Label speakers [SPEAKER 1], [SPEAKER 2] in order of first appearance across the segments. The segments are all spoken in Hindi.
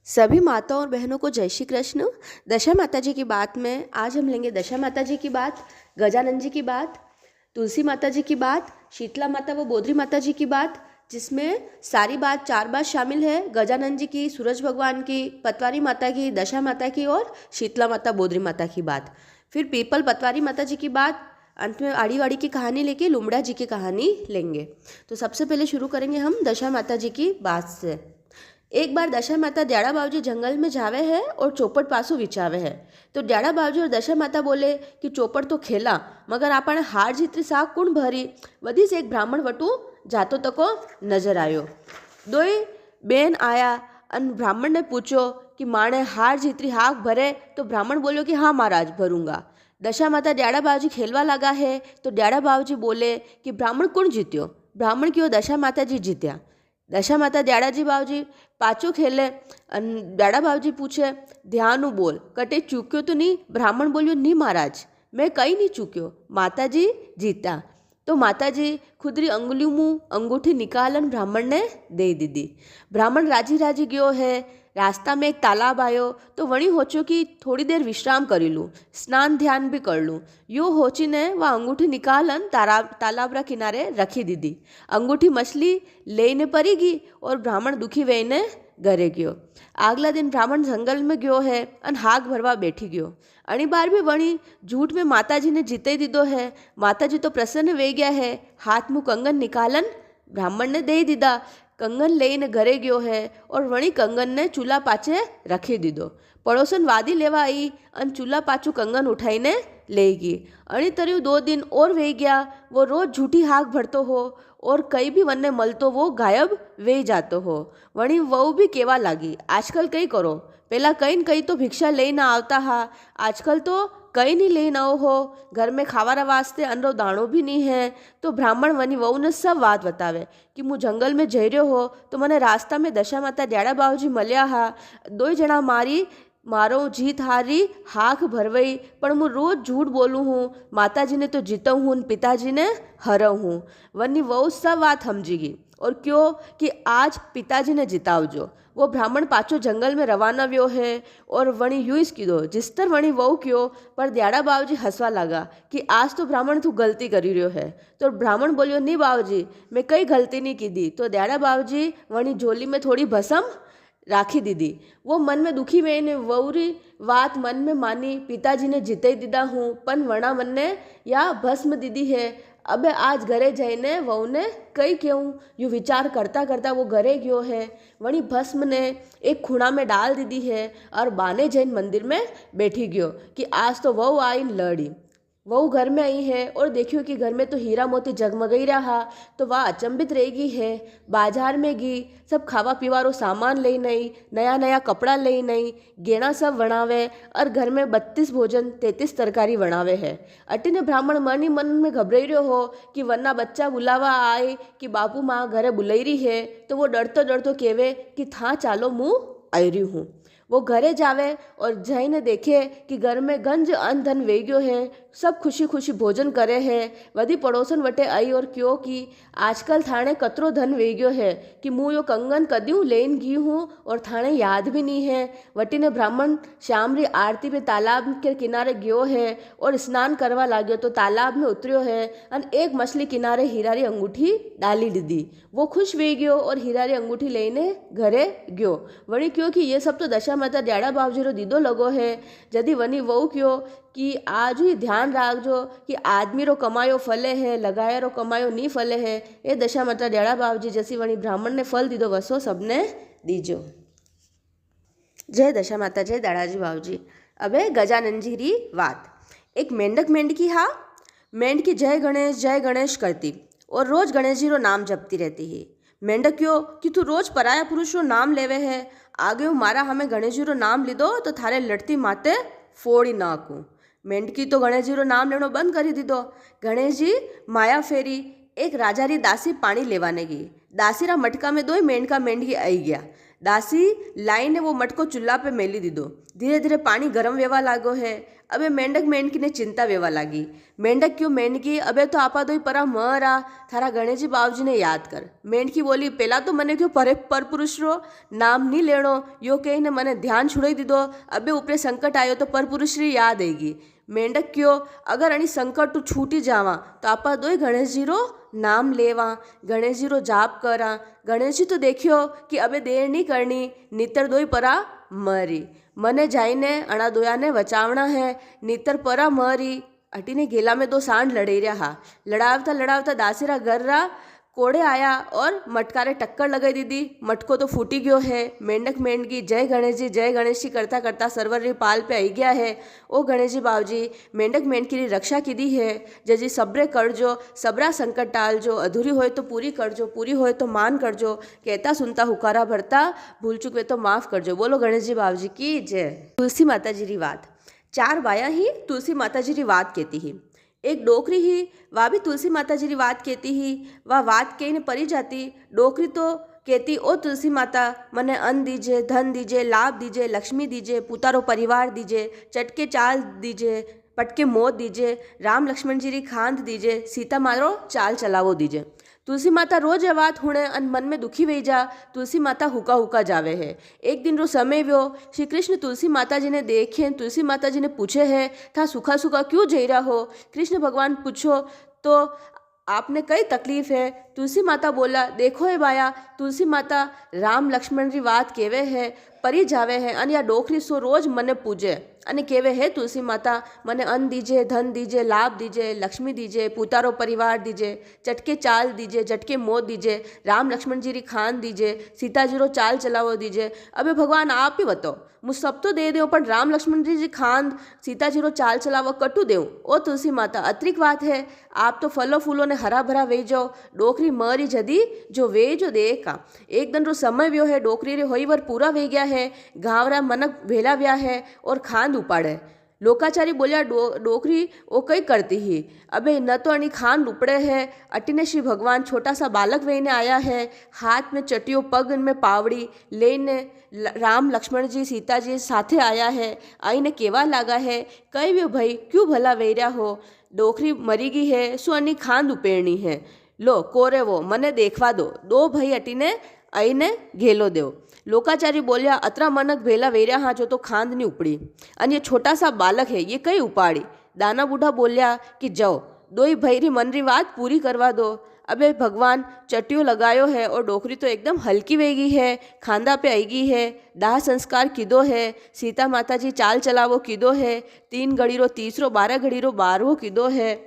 [SPEAKER 1] सभी माताओं और बहनों को जय श्री कृष्ण। दशा माता जी की बात में आज हम लेंगे दशा माता जी की बात, गजानन जी की बात, तुलसी माता जी की बात, शीतला माता व बोधरी माता जी की बात, जिसमें सारी बात 4 बात शामिल है। गजानन जी की, सूरज भगवान की, पतवारी माता की, दशा माता की और शीतला माता बोधरी माता की बात। फिर पीपल पतवारी माता जी की बात, अंत में आड़ी वाड़ी की कहानी लेके लुमड़ा जी की कहानी लेंगे। तो सबसे पहले शुरू करेंगे हम दशा माता जी की बात से। एक बार दशा माता दयाड़ा बाबूजी जंगल में जावे है और चौपट पासू विचावे है। तो दयाड़ा बाबूजी और दशा माता बोले कि चौपट तो खेला, मगर आपने हार जीतरी साग कुण भरी। वधी से एक ब्राह्मण वटू जातो तको नजर आयो। दोई बेन आया अन ब्राह्मण ने पूछो कि माणे हार जीतरी हाक भरे। तो ब्राह्मण बोलो कि हाँ महाराज भरूंगा। दशा माता दयाड़ा बाबूजी खेलवा लगा है। तो दयाड़ा बाबूजी बोले कि ब्राह्मण कुण जीत्यो। ब्राह्मण क्यों? दशा माता जी जीत्या। दशा माता दयाड़ा जी बाबूजी पाछो खेले। दयाड़ा बाबूजी पूछे ध्यान बोल, कटे चूक्यो तो नहीं? ब्राह्मण बोलियो नहीं महाराज, मैं कहीं नहीं चूक्यो, माता जी जीता। तो माता जी खुदरी अंगुली मुँह अंगूठी निकालन ब्राह्मण ने दे दीदी। ब्राह्मण राजी राजी गयो है। रास्ता में एक तालाब आयो तो वणी होचो कि थोड़ी देर विश्राम करी लूँ, स्नान ध्यान भी कर लूँ। यो होचीने वह अंगूठी निकालन तालाब रा किनारे रखी दीदी। अंगूठी मछली लेने पड़ी गई और ब्राह्मण दुखी वेने घरे गयो। आगला दिन ब्राह्मण जंगल में गयो है अन हाक भरवा बैठी गयो। अणी बार भी वणी झूठ में माताजी ने जीते दीदो है। माताजी तो प्रसन्न वे गया है। हाथ मुँह कंगन निकालन ब्राह्मण ने दे दीदा। कंगन लईने घरे गयो है और वणी कंगन ने चूल्हा पाछे रखी दीदो। पड़ोसन वादी लेवा आई अन चूल्हा पाछू कंगन उठाईने ले गई। अणी तर्यु 2 दिन और वे गया। वो रोज झूठी हाक भरतो हो और कई भी वन्ने मलतो वो गायब वे जातो हो। वणी वहू भी केवा लागी, आजकल कई करो, पहला कई न कई तो भिक्षा लेना आवता हा, आजकल तो कई नहीं लेना आओ हो। घर में खावारा वास्ते अनरो दाणो भी नहीं है। तो ब्राह्मण वनी वहू ने सब बात बतावे कि मु जंगल में जई रह्यो हो तो मने रास्ता में दशा माता दयाड़ा बाबूजी मल्या हा। 2 जणा मारी मारो जीत हारी हाक भरवई, पण मु रोज झूठ बोलूँ हूँ। माताजी ने तो जीतऊ हूँ, पिताजी ने हरऊ हूँ। वनी वहू सब बात समझी गई और क्यों कि आज पिताजी ने जितावजो। वो ब्राह्मण पाछो जंगल में रवाना व्यो है और वणी यूस कीधो जिस तर वणी वहू क्यों। पर दयाड़ा बाबूजी हंसवा लगा कि आज तो ब्राह्मण तू गलती करी रह्यो है। तो ब्राह्मण बोलियो नहीं बाबूजी, मैं कई गलती नहीं की दी। तो दयाड़ा बाबूजी वणी झोली में थोड़ी भस्म राखी दीदी। वो मन में दुखी में ने वौरी बात मन में मानी, पिताजी ने जीते दीदा हूँ पन वणा मन ने या भस्म दीदी है। अब आज घरे जाइने वहू ने कई क्यों यू विचार करता करता वो घरे गयो है। वणी भस्म ने एक खूणा में डाल दीदी है और बाने जैन मंदिर में बैठी गयो कि आज तो वहू आई लड़ी। वहू घर में आई है और देखियो कि घर में तो हीरा मोती जगमगई रहा। तो वह अचंभित रह गई है। बाजार में गई, सब खावा पीवारो सामान ले नहीं, नया नया कपड़ा ले नहीं, गेना सब बनावे और घर में 32 भोजन 33 तरकारी बनावे है। अटीने ब्राह्मण मन ही मन में घबराई रहो हो कि वरना बच्चा बुलावा आए कि बापू माँ घरे बुलाई रही है। तो वो डरतो डरतो कहवे कि था चालो मुँह आई रही हूँ। वो घरे जावे और जाइने देखे कि घर में गंज अन्न धन वे गयो है। सब खुशी खुशी भोजन करे है। वधी पड़ोसन वटे आई और क्यों कि आजकल थाने कतरो धन वे गयो है कि मुँह यो कंगन कद्यूं लेन गई हूँ और थाने याद भी नहीं है। वटी ने ब्राह्मण शाम री आरती में तालाब के किनारे गयो है और स्नान करवा लाग्यो। तो तालाब में उतरियो है और एक मछली किनारे हीरा री अंगूठी डाली दीदी। वो खुश वे गयो और हीरा री अंगूठी लेने घरे गयो। वणी क्यों कि ये सब तो दशा माता दयाड़ा बाबूजी रो दीदो लगो है। जदी वनी वहू क्यों कि आज ही ध्यान राखजो कि आदमी रो कमायो फले है, लगाया रो कमायो नहीं फले है। ये दशा माता दयाड़ा बाबूजी जैसी वणी ब्राह्मण ने फल दीदो वसो सबने दीजो। जय दशा माता, जय दाड़ाजी बाबूजी। अबे गजानन जी री बात। एक मेंढक मेंढकी हा। मेंढकी जय गणेश करती और रोज गणेश जी रो नाम जपती रहती है। मेंढक क्यों कि तू रोज पराया पुरुष रो नाम लेवे है, आगे मारा हमें गणेश जी रो नाम लीधो तो थारे लड़ती माते फोड़ी नाकू। मेंढकी तो गणेश जी रो नाम लेनो बंद करी दीधो। गणेश जी माया फेरी एक राजा री दासी पानी लेवाने गई। दासी रा मटका में 2 मेंढका मेंढकी आई गया। दासी लाई ने वो मटको चूल्हा पे मेली दीधो। धीरे धीरे पानी गरम वेवा लागो है। अबे मेंढक मेंढकी ने चिंता वेवा लागी। मेंढक क्यों मेंढकी, अबे तो आपा दो परा मरा थारा गणेशजी बाबूजी ने याद कर। मेंढकी बोली पेला तो मने क्यों पर पुरुष रो नाम नहीं लेनो, यो कही ने मने ध्यान छुड़ाई दीधो, अबे ऊपरे संकट आयो तो पर पुरुष री याद आएगी। मेंढक क्यों, अगर अणी संकट तू छूटी जावा तो आपा दो गणेश जी रो नाम लेवा, गणेश जी रो जाप करा। गणेश जी तो देखियो कि अबे देर नहीं करनी, नितर दो परा मरी, मने जाइने अणा दोया ने बचावना है, नितर परा मरी। अटीने गेला में दो सांड लड़े रहा, लड़ावता लड़ावता दासीरा घर रा कोड़े आया और मटकारे टक्कर लगाई दीदी। मटको तो फूटी गयो है। मेंढक मेंढकी जय गणेश जी करता करता सरवर री पाल पे आई गया है। ओ गणेश जी बाबूजी मेंढक मेंढकी री रक्षा कीधी है, जजी सबरे करजो, सबरा संकट टालजो, अधूरी होए तो पूरी करजो, पूरी होए तो मान करजो, कहता सुनता हुकारा भरता, भूल चूक वे तो माफ करजो। बोलो गणेश जी बाबूजी की जय। तुलसी माता जी री बात। चार बाया ही तुलसी माता जी री बात कहती ही। एक डोकरी ही, वह भी तुलसी माता जी री बात कहती ही। वह बात कही ने परी जाती। डोकरी तो कहती ओ तुलसी माता मने अन्न दीजिए, धन दीजिए, लाभ दीजिए, लक्ष्मी दीजिए, पुतारो परिवार दीजिए, चटके चाल दीजिए, पटके मौत दीजिए, राम लक्ष्मण जी री खांद दीजिए, सीता मारो चाल चलावो दीजिए। तुलसी माता रोज ये बात हुणे अन मन में दुखी वही जा। तुलसी माता हुका हुका जावे है। एक दिन रो समय व्यो, श्री कृष्ण तुलसी माता जी ने देखे, तुलसी माता जी ने पूछे है था सूखा सूखा क्यों जई रहा हो। कृष्ण भगवान पूछो तो आपने कई तकलीफ है। तुलसी माता बोला देखो है बाया, तुलसी माता राम लक्ष्मण री बात केवे है, परी जावे है अन या डोकरी सो रोज मने पूजे अने केवे है तुलसी माता मने अन्न दीजिए, धन दीजिए, लाभ दीजिए, लक्ष्मी दीजिए, पुतारो परिवार दीजिए, चटके चाल दीजिए, झटके मौत दीजिए, राम लक्ष्मण जी री खान दीजिए, सीता जी रो चाल चलावो दीजिए। अबे भगवान आप ही बताओ, मुझ सब तो दे दो पर राम लक्ष्मण जी खान सीता जी रो चाल चलावो कटू देऊँ। ओ तुलसी माता अतिरिक्त बात है, आप तो फलो फूलों ने हरा भरा वे जाओ, डोकरी मरी जदी जो वे जो देखा। एक दिन रो समय व्यो है, डोकरी रे होई वर पूरा वे गया है, गावरा मनक भेला व्या है और खांद उपाड़े। लोकाचारी बोलिया डोकरी वो कई करती ही, अबे न तो अणी खान उपड़े है। अटीने श्री भगवान छोटा सा बालक वेने आया है, हाथ में चटियो पग में पावड़ी लेने राम लक्ष्मण जी सीता जी साथे आया है। आईने केवा लागा है, कई व्यो भाई क्यों भला वेर्या हो, डोकरी मरी गई है, सो अनी खांद उपेरनी है, लो कोरे वो मने देखवा दो भाई अटीने आईने घेलो दो। लोकाचारी बोलिया अतरा मनक भेला वेर्या हाँ जो तो खांद नहीं उपड़ी, अन ये छोटा सा बालक है ये कई उपाड़ी। दाना बूढ़ा बोलिया कि जाओ दो ही भाई री मन री बात पूरी करवा दो। अबे भगवान चटियो लगायो है और डोकरी तो एकदम हल्की वेगी है, खांदा पे आएगी है, दाह संस्कार किदो है, सीता माता जी चाल चलावो किदो है, 3 घड़ी रो 30 रो 12 घड़ी रो 12 किदो है।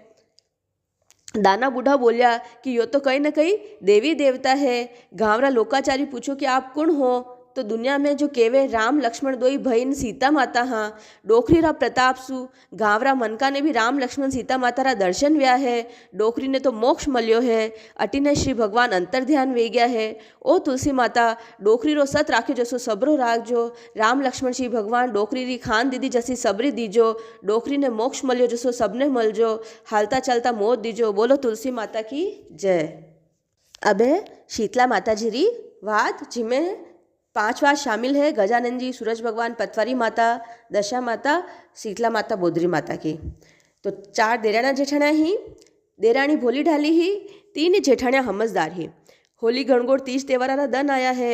[SPEAKER 1] दाना बूढ़ा बोलिया कि यो तो कहीं न कहीं देवी देवता है। गावरा लोकाचारी पूछो कि आप कौन हो, तो दुनिया में जो केवे राम लक्ष्मण दो ही बहन सीता माता हाँ। डोकरी रा प्रताप सु गावरा मनका ने भी राम लक्ष्मण सीता माता रा दर्शन व्या है, डोकरी ने तो मोक्ष मल्यो है। अटीने श्री भगवान अंतर ध्यान वे गया है। ओ तुलसी माता डोकरी रो सत राख्यो जसो सबरो राखजो, राम लक्ष्मण श्री भगवान डोकरी री खान दीदी जसी सबरी दीजो, डोकरी ने मोक्ष मल्यो जसो सबने मलजो, हालता चलता मौत दीजो। बोलो तुलसी माता की जय। अबे शीतला माता जी री बात जिमें 5 बात शामिल है, गजानन जी, सूरज भगवान, पतवारी माता, दशा माता, शीतला माता, बोधरी माता की। तो 4 देराना जेठाणा ही, देराणी भोली ढाली ही, 3 जेठाणिया समझदार ही। होली गणगोर 30 त्योहारा रा दन आया है,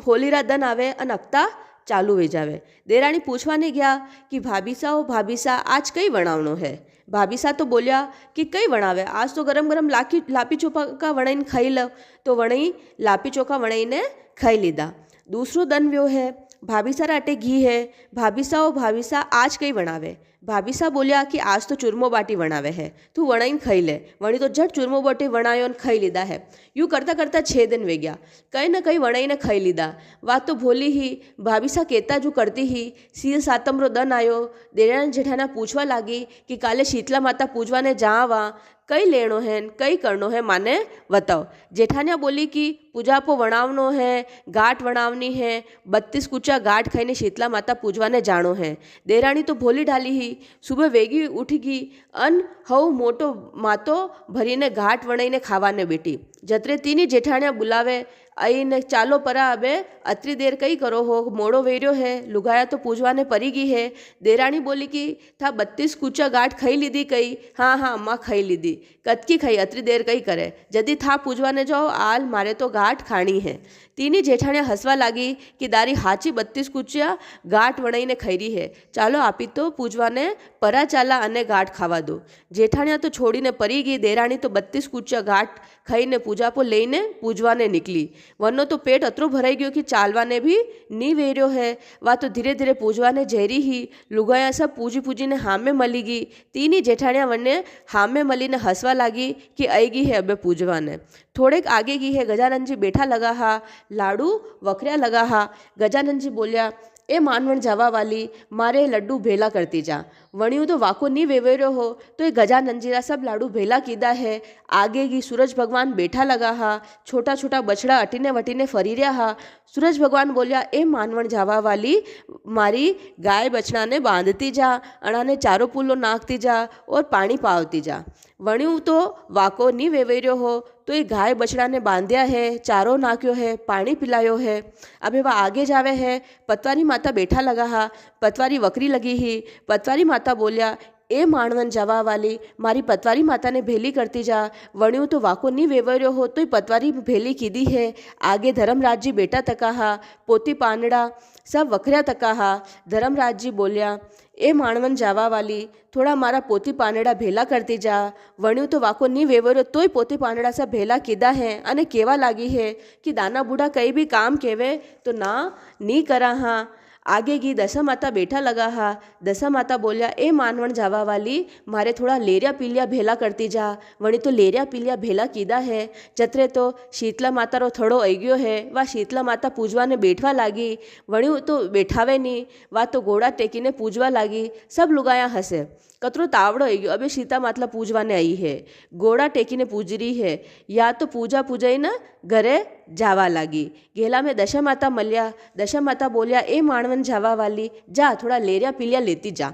[SPEAKER 1] होली रा दन आवे अन अक्ता चालू वे जावे। देराणी पूछवाने गया कि भाभीसा आज कई वणावनो है। भाभीसा तो बोलिया कि कई वणावे, आज तो गरम गरम लापी चोखा वणाईने खाई लो, तो वणई लापी चोखा वणाईने खाई लीधा। दूसरो दन व्यो है, भाभीसा राटे घी है, भाभीसा आज कई वणावे। भाभीसा बोलिया कि आज तो चूरमो बाटी वणावे है, तू वणाईन खाई ले। वणी तो झट चूरमो बाटी वणायो खाई लीधा है। यूँ करता करता 6 दिन वे गया, कहीं न कहीं वणाईने खाई लीधा। बात तो भोली ही, भाभीसा कहता जो करती ही, 7 रो दन आयो। देराणी जेठाना पूछवा लागी कि काले शीतला माता पूजवाने जावा, कई लेनो है, कई करनो है, माने बताओ। जेठानिया बोली कि पूजा पो वणावनो है, गांठ वणावनी है, 32 कुचा गांठ खाईने शीतला माता पूजवाने जानो है। देराणी तो भोली ढाली ही, सुबह वेगी उठी गई, अन हव मोटो मातो भरीने घाट वणाईने खावाने बेटी। जतरे 3 जेठानिया बुलावे, आई ने चालो परा अबे अतरी देर कई करो हो, मोड़ो वेर्यो है, लुगाया तो पूजवाने परी गई है। देराणी बोली कि था 32 कूचा गांठ खाई लीधी कई। हाँ हाँ अम्मा खाई लीधी। कतकी खाई अतरी देर कई करे, जदी था पूजवाने जाओ आल मारे तो गांठ खाणी है। तीनी जेठाणिया हसवा लागी कि दारी हाची 32 कूचिया गांठ वणाईने खैरी है, चालो आपी तो पूजवाने परा चाला अने गांठ खावा दो। जेठाणिया तो छोड़ीने परी गई। देराणी तो 32 कूचिया गांठ खाईने पूजापो लईने पूजवाने निकली। वरनो तो पेट अतरो भराई गयो कि चालवाने भी नी वेर्यो है। वा तो धीरे धीरे पूजवाने जहरी ही। लुगाया सब पूजी पूजीने हामे मली गई। तीनी जेठाणिया वने हामे मलीने हसवा लागी कि आई गई है अबे पूजवाने। थोड़ेक आगे गई है, गजानन जी बैठा लगा हा, लाडू वखरिया लगा हा। गजानन जी बोलिया, ए मानवण जावा वाली मारे लड्डू भेला करती जा। वणियों तो वाको नी वेवेरो हो तो ये गजानन जी रा सब लाडू भेला कीधा है। आगे की सूरज भगवान बैठा लगा हा, छोटा छोटा बछड़ा अटीने वटीने फरी रहा हा। सूरज भगवान बोलिया, ए मानवण जावा वाली मारी गाय बछड़ा ने बांधती जा, अणाने चारो पुलो नाखती जा और पानी पावती जा। वणियों तो वाको नी वेवेरो हो तो ये गाय बछड़ा ने बांध्या है, चारो नाक्यो है, पानी पिलायो है। अबे वह आगे जावे है। पतवारी माता बैठा लगा हा, पतवारी वकरी लगी ही। पतवारी माता बोलिया, ए मानवन जावा वाली मारी पतवारी माता ने भेली करती जा। वणियों तो वाको नी वेवर्यो हो तो पतवारी भेली कीधी है। आगे धर्मराज जी बेटा तका हा, पोती पानड़ा सब वखरिया तका हा। धर्मराज जी बोलिया, ए मानवन जावा वाली थोड़ा मारा पोती पानड़ा भेला करती जा। वणियों तो वाको नी वेवर्यो तोय पोती पानड़ा सब भेला कीधा है अने केवा लागी है कि दाना बूढ़ा कई भी काम केवे तो ना नी करा हाँ। आगे की दशा माता बैठा लगा हा। दशा माता बोलिया, ए मानवण जावा वाली मारे थोड़ा लेरिया पीलिया भेला करती जा। वणी तो लेरिया पीलिया भेला कीधा है। जतरे तो शीतला माता रो थोड़ो आई गयो है। वा शीतला माता पूजवा ने बैठवा लागी। वणी तो बैठावे नी, वा तो घोड़ा टेकीने पूजवा लागी। सब लुगाया हसे, कतरो तावड़ो आई गयो, अबे सीता मातला पूजवाने आई है, घोड़ा टेकीने पूज रही है। या तो पूजा पूजाई ना घरे जावा लागी। गेला में दशा माता मल्या। दशा माता बोलिया, ए मानवन जावा वाली जा थोड़ा लेरिया पीलिया लेती जा।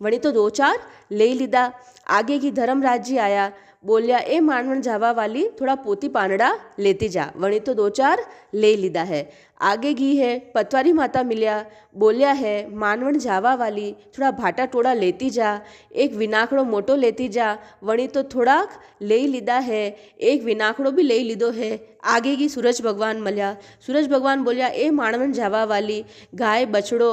[SPEAKER 1] वणी तो 2-4 ले लीधा। आगे की धर्मराज जी आया, बोलिया, ए मानवन जावा वाली थोड़ा पोती पानड़ा लेती जा। वणी तो 2-4 ले लीधा है। आगे की है पतवारी माता मिल्या, बोलिया है, मानवण जावा वाली थोड़ा भाटा टोड़ा लेती जा, एक विनाकड़ो मोटो लेती जा। वणी तो थोड़ा ले लीधा है, एक विनाकड़ो भी ले लीधो है। आगे की सूरज भगवान मल्या। सूरज भगवान बोलिया, ए मानवण जावा वाली गाय बछड़ो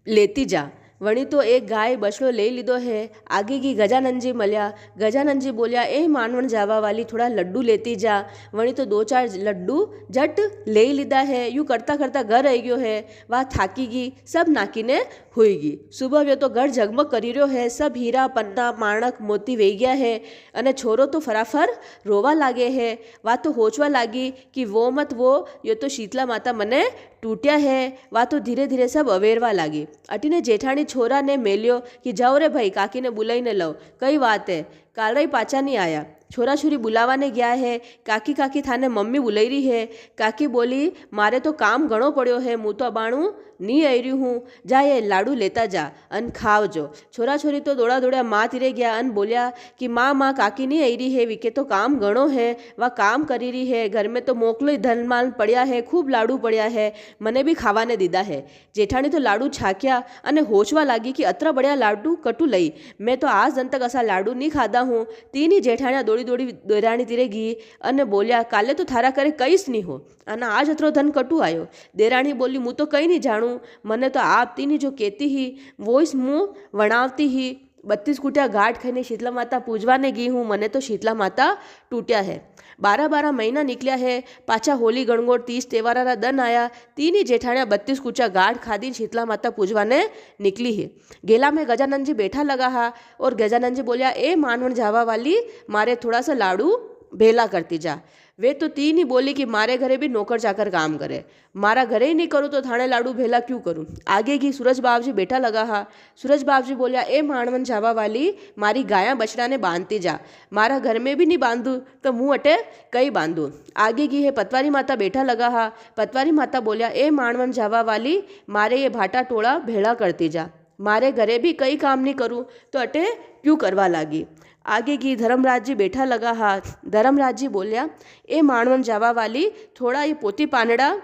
[SPEAKER 1] लेती जा। वणी तो एक गाय बछड़ो ले लीधो है। आगे की गजानन जी मल्या। गजानन जी बोलिया, ए मानवण जावा वाली थोड़ा लड्डू लेती जा। वणी तो 2-4 लड्डू झट ले लीधा है। यूँ करता करता घर आई गयो है। वह थाकी गई, सब नाकीने हुई गई। सुबह वे तो घर जगमग करी रह्यो है, सब हीरा पन्ना माणक मोती वे गया है। अने छोरो तो फराफर रोवा लागे है। वह तो होचवा लागी कि वो मत वो, ये तो शीतला माता मने टूटिया है। वह तो धीरे धीरे सब अवेरवा लागी। अटीने जेठाणी छोरा ने मेल्यो कि जाओ रे भाई काकी ने बुलाई ने लो, कई बात है, काल रही पाचा नहीं आया। छोरा छोरी बुलावा ने गया है। काकी काकी थाने मम्मी बुलाई रही है। काकी बोली, मारे तो काम घणो पड़ो है, मुँ तो बाणू नहीं आई रही हूँ, जा ये लाडू लेता जा अन खावजो। छोरा छोरी तो दौड़ा दौड़ा माँ तीरे गया अन बोलिया कि माँ माँ काकी नहीं आई रही है, विके तो काम घणो है, वह काम करी रही है, घर में तो मोकलो ही धनमाल पड़िया है, खूब लाडू पड़िया है, मने भी खावा ने दीदा है। जेठाणी तो लाडू छाक्या अने होचवा लागी कि अतरा बढ़िया लाडू कटू लई, मैं तो आज दिन तक असा लाडू नहीं खाधा हूँ। तीनी जेठाणिया दौड़ी दौड़ी देराणी तीरे गई अने बोलिया, काले तो थारा करे कईस नहीं हो अने आज अतरो धन कटू आयो। देराणी बोली, मुँ तो कई नहीं जाणू, मने तो आप तीनी जो कहती ही वो इस मुँह वणावती ही। 32 कुटिया घाट खाने शीतला माता पूजवाने गई हूँ, मने तो शीतला माता टूटिया है। 12-12 महीना निकलिया है, पाछा होली गणगोट 30 त्योहारा दन आया। तीनी जेठाणिया 32 कुचा गाढ़ खादी शीतला माता पूजवाने निकली है। गेला में गजानन जी बैठा लगा हा और गजानन जी बोलिया, ए मानवण जावा वाली मारे थोड़ा सा लाडू भेला करती जा। वे तो तीन ही बोली कि मारे घरे भी नौकर चाकर काम करे, मारा घरे ही नहीं करूँ तो थाने लाडू भेला क्यों करूँ। आगे की सूरज बाबजी बैठा लगा हा। सूरज बाबजी बोलिया, ए मानवन जावा वाली मारी गाया बछड़ा ने बांधती जा, मारा घर में भी नहीं बांधू तो मुँह अटे कई बांधू। आगे की है पतवारी माता बैठा लगा हा। पतवारी माता बोलिया, ए मानवन जावा वाली मारे ये भाटा टोड़ा भेड़ा करती जा, मारे घरे भी कई काम नहीं करूँ तो अटे क्यों करवा लागी। आगे की धर्मराज जी बैठा लगा हा। धर्मराज जी बोलिया, ए माणवन जावा वाली, थोड़ा ये पोती पानड़ा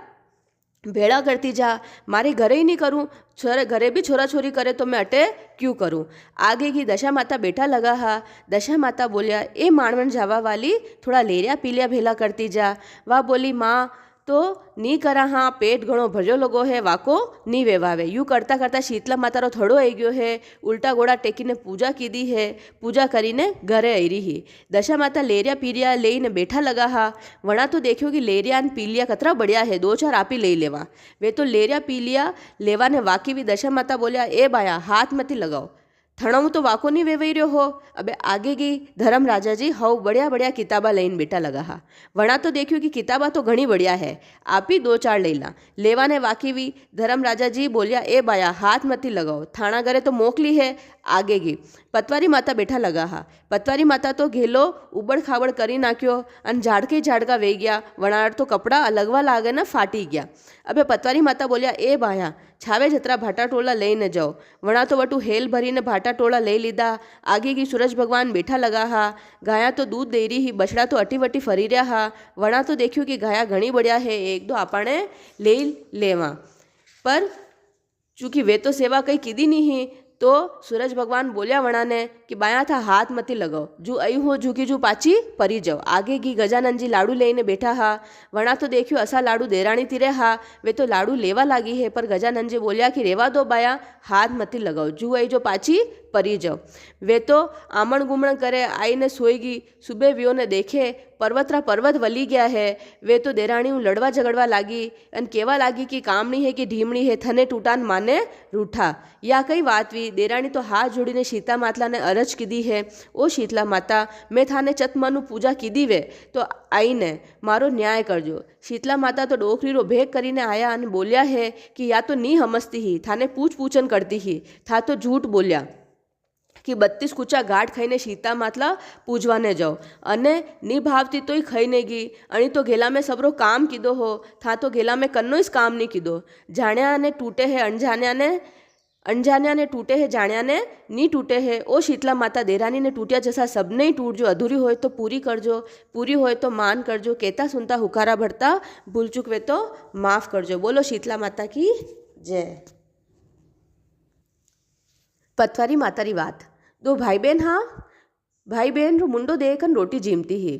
[SPEAKER 1] भेड़ा करती जा, मारे घरे ही नहीं करूँ, घरे भी छोरा छोरी करे तो मैं अटे क्यों करूँ। आगे की दशा माता बैठा लगा हा। दशा माता बोलिया, ए माणवन जावा वाली, थोड़ा लेरिया पीलिया भेला करती जा। वाह बोली, माँ तो नी करा, हाँ पेट घणो भर्यो लगो है, वाको नी वेवावे। यूँ करता करता शीतला माता रो थोड़ो आई गयो है। उल्टा गोड़ा टेकीने पूजा कीधी है। पूजा करीने घरे आई रही। दशा माता लेरिया पीलिया लईने बैठा लगा हा। वणा तो देखियो कि लेरिया ने पीलिया कतरा बढ़िया है, 2-4 आपी लई लेवा। वे तो लेरिया पीलिया लेवा ने वाकी भी। दशा माता बोलिया, ए बाया हाथ मती लगाओ, थणऊ तो वाको नहीं वेवाई रह्यो हो। अबे आगे की धर्म राजा जी हव बढ़िया बढ़िया किताबा लईने बेटा लगा हा। वणा तो देखियो कि किताबा तो घणी बढ़िया है, आप ही 2-4 लई ला। लेवा ने वाकी भी। धर्म राजा जी बोलिया, ए बाया हाथ मती लगाओ, थाना घरे तो मोकली है। आगे की पतवारी माता बैठा लगा हा। पतवारी माता तो घेलो उबड़ खाबड़ करी नाख्यो अन झाड़के झाड़का वे गया। वणार तो कपड़ा अलगवा लागे ने फाटी गया। अबे पतवारी माता बोलिया, ए बाया छावे जतरा भाटा टोला लईने जाओ। वणा तो वटू हेल भरीने भाटा टोला लई लीधा। आगे की सूरज भगवान बैठा लगा हा। गाया तो दूध दे रही, बछड़ा तो अटी वटी फरी रहा हा। वणा तो देखियो कि गाया घणी बढ़िया है, 1-2 आपणे ले लेवा। पर चूँकि वे तो सेवा कई कीधी नहीं, तो सूरज भगवान बोलिया वणा ने कि बाया था हाथ मती लगाओ, जू आई हो झूकी जू पाची परी जाओ। आगे की गजानंद जी लाडू लईने बैठा हा। वणा तो देखियो असा लाडू देराणी तीरे हा। वे तो लाडू लेवा लागी है, पर गजानंद जी बोलिया कि रेवा दो बाया, हाथ मती लगाओ, जू आई जो पाची परी जाओ। वे तो आमण गुमण करे आईने सोई गई। सुबह वियो ने देखे पर्वतरा पर्वत वली गया है। वे तो देराणी लड़वा झगड़वा लागी अन केवा लागी कि कामणी है कि ढीमणी है, थने टूटान माने रूठा। या कई बात वी। देराणी तो हाथ जोड़ीने शीतला मातला ने अरज कीधी है, ओ शीतला माता मैं थाने चतमानु पूजा कीधी वे, तो आईने मारो न्याय करजो। शीतला माता तो डोकरी रो भेग करीने आया अने बोलिया है कि या तो नी समझती ही, थाने पूछ पूछन करती ही, था तो झूठ बोलिया कि 32 कूचा गाठ खाईने शीता मातला पूजवाने जाओ अने नी भावती तोय खाईने गी। अणी तो घेला में सबरो काम कीधो हो, था तो घेला में कन्नोईस काम नहीं कीधो। जाण्या ने टूटे है अनजाण्या ने टूटे है, जाण्या ने नी टूटे है। ओ शीतला माता देरानी ने टूटिया जैसा सबने ही टूट जो। अधूरी होए तो पूरी करजो, पूरी होए तो मान करजो, कहता सुनता हुकारा भरता, भूल चूक वे तो माफ करजो। बोलो शीतला माता की जय। पतवारी मातारी बात। 2 भाई बहन हाँ, भाई बहन रो मुंडो देखन रोटी जीमती ही।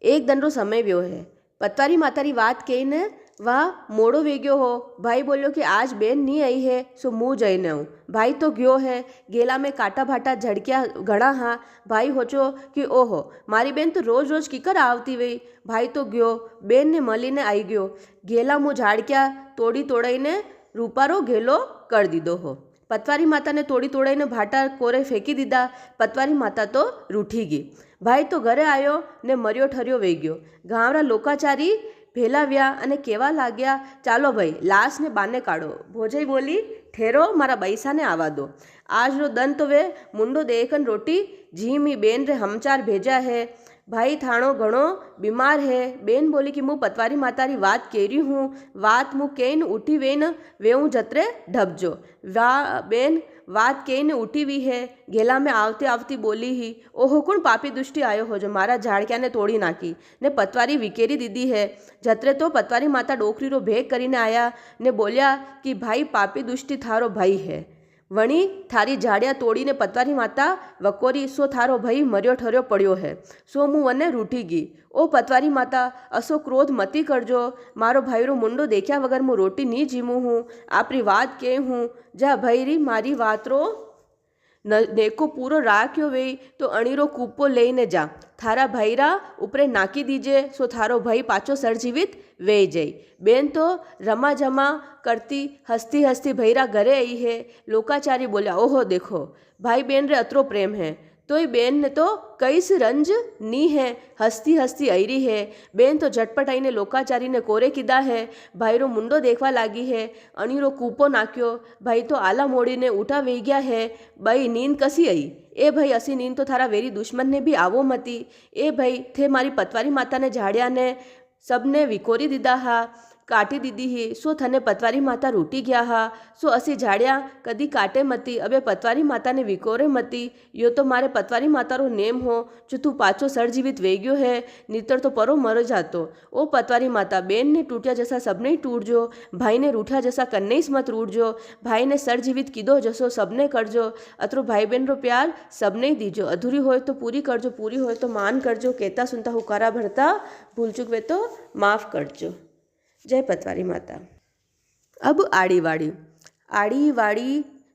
[SPEAKER 1] एक दिन रो समय व्यो है। पतवारी मातारी बात कहीने वाह मोड़ो वे गयो हो। भाई बोलियो कि आज बेन नहीं आई है, सो मुँह जईने हूँ। भाई तो गयो है। गेला में काटा भाटा झड़किया घड़ा हाँ। भाई होचो कि ओहो मारी बेन तो रोज रोज कीकर आवती वही। भाई तो गयो, बेन ने मलीने आई गयो। गेला मुँह झाड़किया तोड़ी तोड़ाईने रूपारो घेलो कर दीधो हो। पतवारी माता ने तोड़ी तोड़ाईने भाटा कोरे फेंकी दीधा। पतवारी माता तो रूठी गई। भाई तो घरे आयो ने मरियो ठरियो वे गयो। गांवरा लोकाचारी भेला व्या अने केवा लाग्या, चालो भाई लाश ने बाने काढ़ो। भोजाई बोली, ठेरो मारा बैसा ने आवा दो। आज रो दन तो वे मुंडो देखन रोटी झीमी बेन रे हमचार भेजा है। भाई थाणो घणो बीमार है। बेन बोली कि मुँ पतवारी मातारी बात केरी हूँ, बात मुँ कहीन उठी वेन वेऊँ जतरे ढबजो। वाह बेन बात कहीने उठी हुई है। गेला में आवती आवती बोली ही, ओहो कौन पापी दुष्टि आयो हो जो मारा झाड़किया ने तोड़ी नाखी ने पतवारी विकेरी दीदी है। जतरे तो पतवारी माता डोकरी रो भेग करीने आया ने बोलिया कि भाई पापी दुष्टि थारो भाई है। वणी थारी झाड़िया तोड़ी ने पतवारी माता वकोरी, सो थारो भाई मरियो ठरियो पड़ियो है, सो मुँ वने रूठी गई। ओ पतवारी माता असो क्रोध मती करजो। मारो भाई रो मुंडो देख्या वगर मुँ रोटी नी जीमू हूँ। आपरी बात के हूँ, जा भैरी मारी बात रो नेको पूरो राख्यो वे तो अणीरो कूपो लईने जा। थारा भैरा उपरे नाकी दीजे, सो थारो भाई पाछो सरजीवित वे जाई। बेन तो रमा जमा करती हंसती हंसती भैरा घरे आई है। लोकाचारी बोल्या, ओहो देखो भाई बेन रे अतरो प्रेम है, तो ये बेन ने तो कई से रंज नी है। हंसती हंसती आई है। बेन तो झटपट आईने लोकाचारी ने कोरे कीधा है। भाई रो मुंडो देखवा लागी है। अणीरो कूपो नाख्यो। भाई तो आला मोड़ी ने उठा वे गया है। भाई नींद कसी आई? ए भाई असी नींद तो थारा वेरी दुश्मन ने भी आवो मती। ए भाई थे मारी पतवारी माता ने झाड़िया ने सबने विकोरी दीधा हा। કાટી દીધી હી સો થને પતવારી માતા રૂટી ગયા હા સો અસી ઝાડ્યા કદી કાટે મતી અબે પતવારી માતાને વિકોરે મતી યો તો મારે પતવારી માતારો નેમ હો જો તું પાછો સળજીવિત વે ગયો હે નીતર તો પરો મરો જાતો ओ पतवारी माता बेन ने टूटिया जैसा सबने टूटजो भाई ने रूठा जैसा कन्ने मत रूठजो भाई ने सड़जीवित कीधो जसो सबने करजो अतरो भाई बहन रो प्यार सबने दीजो अधूरी होए तो पूरी करजो पूरी होए तो मान करजो कहता सुनता हुकारा भरता भूल चूक वे तो माफ़ करजो। जय पतवारी माता। अब आड़ी वाड़ी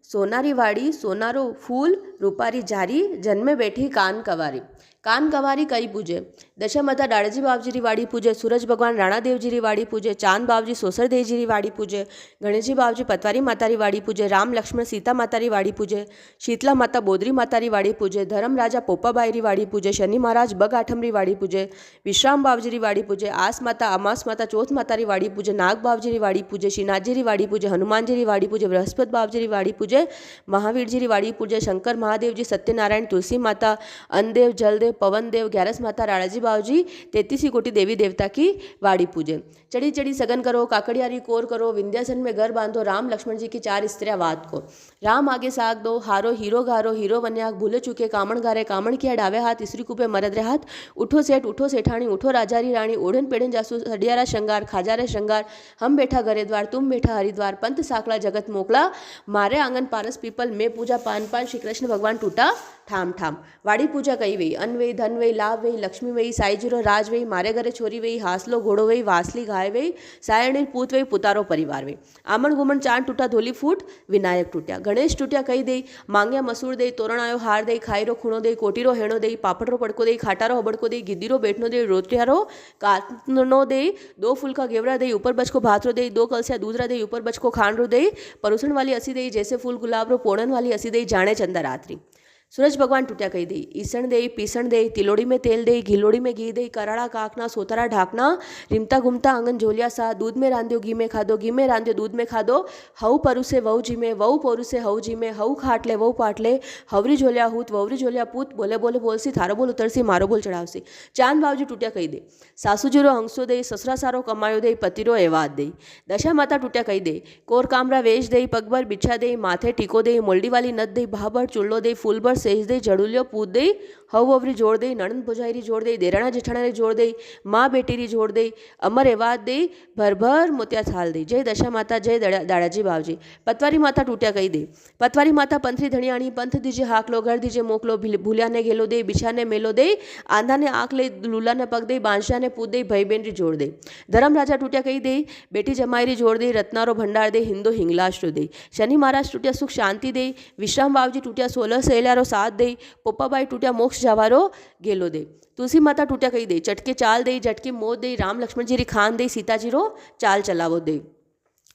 [SPEAKER 1] सोनारी वाड़ी सोनारो फूल रूपारी जारी जन्मे बैठी कान कवारी कई पूजे दशा माता डाड़जी बाबजी री वाड़ी पूजे सूरज भगवान राणा देवजी री वाड़ी पूजे चांद बाबजी सोसर देवजी री वाड़ी पूजे गणेश जी बाबजी पतवारी माता री वाड़ी पूजे राम लक्ष्मण सीता माता री वाड़ी पूजे शीतला माता बोदरी माता री वाड़ी पूजे धर्म राजा पोपाबाई री वाड़ी पूजे शनि महाराज बग आठम री वाड़ी पूजे विश्राम बाबजी री वाड़ी पूजे आस माता अमास माता चौथ माता री वाड़ी पूजे नाग बाबजी री वाड़ी पूजे श्रीनाथ जी री वाड़ी पूजे हनुमान जी री वाड़ी पूजे बृहस्पति बाबजी री वाड़ी पूजे महावीर जी री वाड़ी पूजे शंकर महादेव जी सत्यनारायण तुलसी माता अन्नदेव जलदेव पवन देव ग्यारस माता राणाजी बाबूजी 33 कोटि देवी देवता की वाड़ी पूजे चढ़ी चढ़ी सगन करो काकड़ियारी कोर करो विंध्यासन में घर बांधो राम लक्ष्मण जी की 4 स्त्रियां वाद को राम आगे साग दो हारो हीरो वन्याक भूले चुके कामण गारे कामण किया डावे हाथ तीसरी कुपे मरद रे हाथ उठो सेठाणी उठो राजारी रानी ओढ़न पेड़न जासू हडियारा श्रृंगार खाजारे श्रृंगार हम बैठा घरे द्वार तुम बैठा हरिद्वार पंथ साकला जगत मोकला मारे आंगन पारस पीपल में पूजा पान पान श्री कृष्ण भगवान टूटा ठाम ठाम वाड़ी पूजा कई वही अन्न वही धन वही लाभ वही लक्ष्मी वही साईजीरो राज वही मारे घरे छोरी वही हासलो घोड़ो वही वासली गाय वही सायणी पूत वही पुतारो परिवार वही आमण गुमण चांद टूटा धोली फूट विनायक टूट्या गणेश टूट्या कही दई मांग्या मसूर दई तोरण आयो हार दई खाईरो खूणो दई कोटीरो हेणो दई पापड़रो पड़को दई खाटारो हबड़को दई गिद्दीरो बेटनो दई रोटियारो कातनो दई 2 फुलका घेवड़ा दई ऊपर बचको भातरो दई 2 कलसिया दूधरा दई ऊपर बचको खांडरो दई परुसण वाली असी दई जैसे फूल गुलाबरो पोड़न वाली असी दई जाने चंदा रात्रि सूरज भगवान टूट्या कही दई ईसण दई पीसण दई तिलोड़ी में तेल दई घिलोड़ी में घी दई कराड़ा काकना सोतरा ढाकना रिमता घूमता आंगन झोलिया सा दूध में रांध्यो घी में खादो घी में रांध्यो दूध में खादो हऊ परुसे वहू जी में वहू परुसे हऊ जी में हऊ खाटले वहू पाटले हवरी झोलिया हूत ववरी झोलिया पूत बोले बोले बोलसी थारो बोल उतरसी मारो बोल चढ़ावसी चांद बावजी टूट्या कही दे सासू जीरो हंसो दई ससरा सारो कमायो दई पतिरो एवाद दई दशा माता टूट्या कही दे कोर कामरा वेश दई पगबर बिछा दई माथे टीको दई मोल्डी वाली नद दई भाबर चुल्लो दई फूलबर सेज दई जड़ुलियो पूत दई हव अवरी जोड़ दई नणंद भुजाई जोड़ दई देराणा जेठाणा जोड़ दई माँ बेटी री जोड़ दई अमर एवाद दई भर भर मोतिया थाल दई। जय दशा माता जय दाड़ाजी बावजी। पतवारी माता टूट्या कही दे पतवारी माता पंथरी धणियाणी पंथ दीजे हाकलो घर दीजे मोकलो भूलिया ने गेलो दे बिछा ने मेलो दे आंधा ने आंख ले लूला ने पग दई बांशा ने पूत दई भाई बहन री जोड़ दई धर्म राजा टूट्या कही दे बेटी जमाई री जोड़ दई रत्नारो भंडार दे हिंदो हिंगलाश दई शनि महाराज टूट्या सुख शांति दई विश्राम बावजी टूट्या 16 सहेल्यारो साथ दई पोपाबाई टूट्या मोक्ष जावारो गेलो दे तुलसी माता टूट्या कही दे चटके चाल दई झटके मोद दई राम लक्ष्मण जी री खान दई सीताजी रो चाल चलावो दई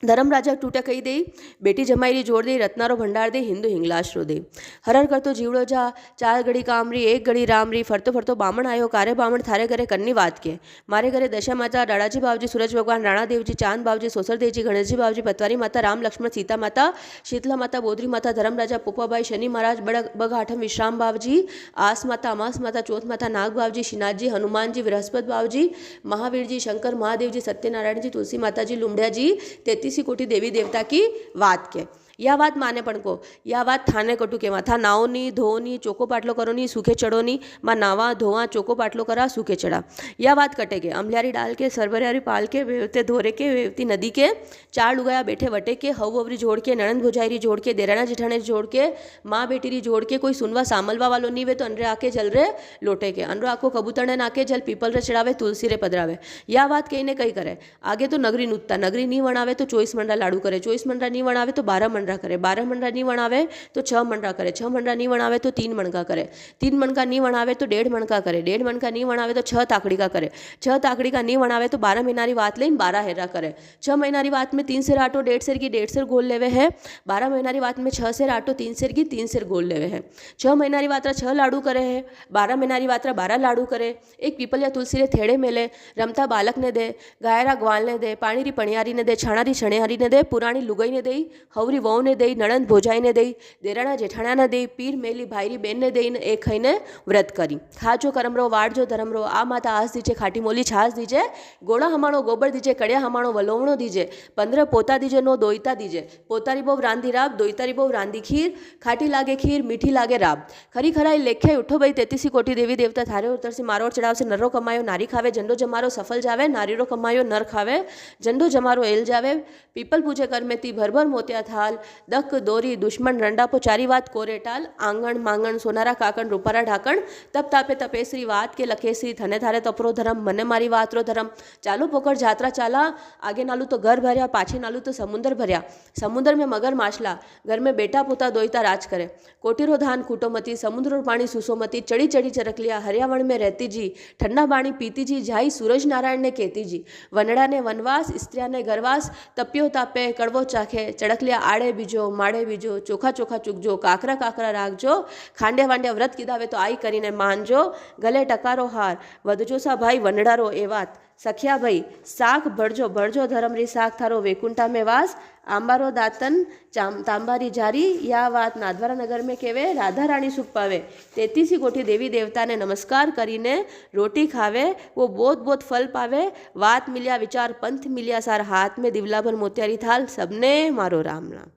[SPEAKER 1] धर्म राजा टूट्या कही दई बेटी जमाई री जोड़ दई रत्नारो भंडार दई हिंदू हिंगलाश्रो दई हरर करतो जीवड़ो जा 4 घड़ी कामरी 1 घड़ी रामरी फरतो फरतो बामण आयो कारे बामण थारे घरे कन्नी बात के मारे घरे दशा माता डाड़ाजी बावजी सूरज भगवान राणा देवजी चांद बावजी सोसर देवजी गणेश जी बावजी पतवारी माता राम लक्ष्मण सीता माता शीतला माता बोधरी माता धर्म राजा पोपाबाई शनि महाराज बग आठम विश्राम बावजी आस माता अमास माता चौथ माता नाग बावजी श्रीनाथ जी हनुमान जी बृहस्पति बावजी महावीर जी शंकर महादेव जी सत्यनारायण जी तुलसी माता जी लुमड़िया जी 33 कोटि देवी देवता की बात के या बात माने पण को या बात थाने कटू केवा था नाओनी धोनी चोको पाटलो करोनी सूखे चढ़ोनी माँ नावा धोवा चोको पाटलो करा सूखे चढ़ा या बात कटे के अमलियारी डाल के सरबरियारी पाल के वेवते धोरे के वेवती नदी के 4 लुगाया बैठे वटे के हव अवरी जोड़ के नणंद भुजाई जोड़ के देराना जेठाने जोड़ के माँ बेटी री जोड़ के कोई सुनवा सामलवा वालो नहीं वे तो अनरे आके जल रे लोटे के अनरो आको कबूतर ने नाके जल पीपल रे चढ़ावे तुलसी रे पधरावे या बात कहीं ने कही करे आगे तो नगरी नुत्ता नगरी नहीं वणावे तो 24 मंडा लाडू करे 24 मंडा नहीं वणावे तो 12 मंडा करे 12 मंडा नहीं वणावे तो 6 मंडा करे 6 मंडा नहीं वणावे तो 3 मणका करे 3 मणका नहीं वणावे तो 1.5 मणका करे 1.5 मणका नहीं वणावे तो 6 ताकड़ी का करे 6 ताकड़ी का नहीं वणावे तो 12 महीना री वात लेन 12 हेरा करे 6 महीना री वात में 3 सेर आटो 1.5 सेर की 1.5 सेर गोल लेवे है 12 महीना री वात में 6 सेर आटो 3 सेर की 3 सेर गोल लेवे है 6 महीना री वात्रा 6 लाडू करे है 12 महीना री वात्रा 12 लाडू करे एक पीपल या तुलसी रे थेड़े मेले रमता बालक ने दे गायरा ग्वाल ने दे पानी री पणियारी ने दे छाणा री धणियारी ने दे, पुराणी लुगाई ने दई, हवरी वहू ने दई, नणंद भोजाई ने दई, देराणा जेठाणा ने दई, पीर मेली भाईरी बेन ने दई, एक खाईने व्रत करी। खाजो करमरो, वाड़जो धर्मरो, आ माता आस दीजे, खाटी मोली छास दीजे, गोड़ा हमाणो गोबर दीजे, कड़िया हमाणो वलोवणो दीजे, 15 पोता दीजे, नो दोईता दीजे, पोतारी बहू रांधी राब, दोईतारी बहू रांधी खीर, खाटी लागे खीर, मीठी लागे राब, खरी खराई लेखे उठो भाई 33 कोटी देवी देवता थारे उतरसी, मारो चढ़ावसे, नरो कमायो नारी खावे, झंडो जमारो सफल जावे, नारीरो कमायो नर खावे, झंडो जमारो एल जावे, पीपल पूजे कर में ती भर भर मोतिया थाल, दक दोरी दुश्मन रंडापो चारी वात कोरे टाल, आंगण मांगण सोनारा काकण रूपारा ढाकण, तप तापे तपेसरी वात के लखेसरी, थने थारे तपरो धर्म, मने मारी वातरो धर्म, चालो पोकर जात्रा चाला, आगे नालू तो घर भर्या, पाछे नालू तो समुंदर भर्या, समुंदर में मगर माछला, घर में बेटा पोता दोईता राज करे, कोटीरो धान खूटो मती, समुद्र पानी सूसो मती, चढ़ी चढ़ी चरक लिया, हरियावण में रहती जी, ठंडा पानी पीती जी, जाई सूरज नारायण ने कहती जी, वनड़ा ने वनवास, स्त्रिया ने गरवास, तप्यो तापे कड़वो चाखे, चढ़क लिया आड़े बीजो, माड़े बीजो, चोखा चोखा चुकजो, काकरा काकरा राखजो, खांडे वांडे व्रत कीधावे तो आई करीने मानजो, गले टकारो हार, वधजो सा भाई वनड़ारो ए वात, सखिया भाई साख भरजो भरजो धर्मरी साख थारो वैकुंठा में वास, आंबारो दातन तांबारी जारी, या वात नादवारा नगर में केवे, राधा रानी सुख पावे, 33 कोटी देवी देवता ने नमस्कार करीने रोटी खावे, वो बहुत बहुत फल पावे, वात मिलिया विचार पंथ मिलिया सार, हाथ में दिवला भर मोतियारी थाल, सबने मारो राम राम।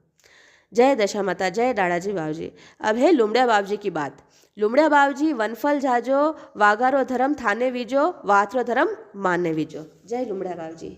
[SPEAKER 1] जय दशा माता, जय दादाजी बाबूजी। अब है लुमड़िया बाबूजी की बात। लुमड़िया बाबूजी वनफल जाजो, वागारो धर्म थाने वीजो, वातरो धर्म माने वीजो। जय लुमड़िया बाबूजी।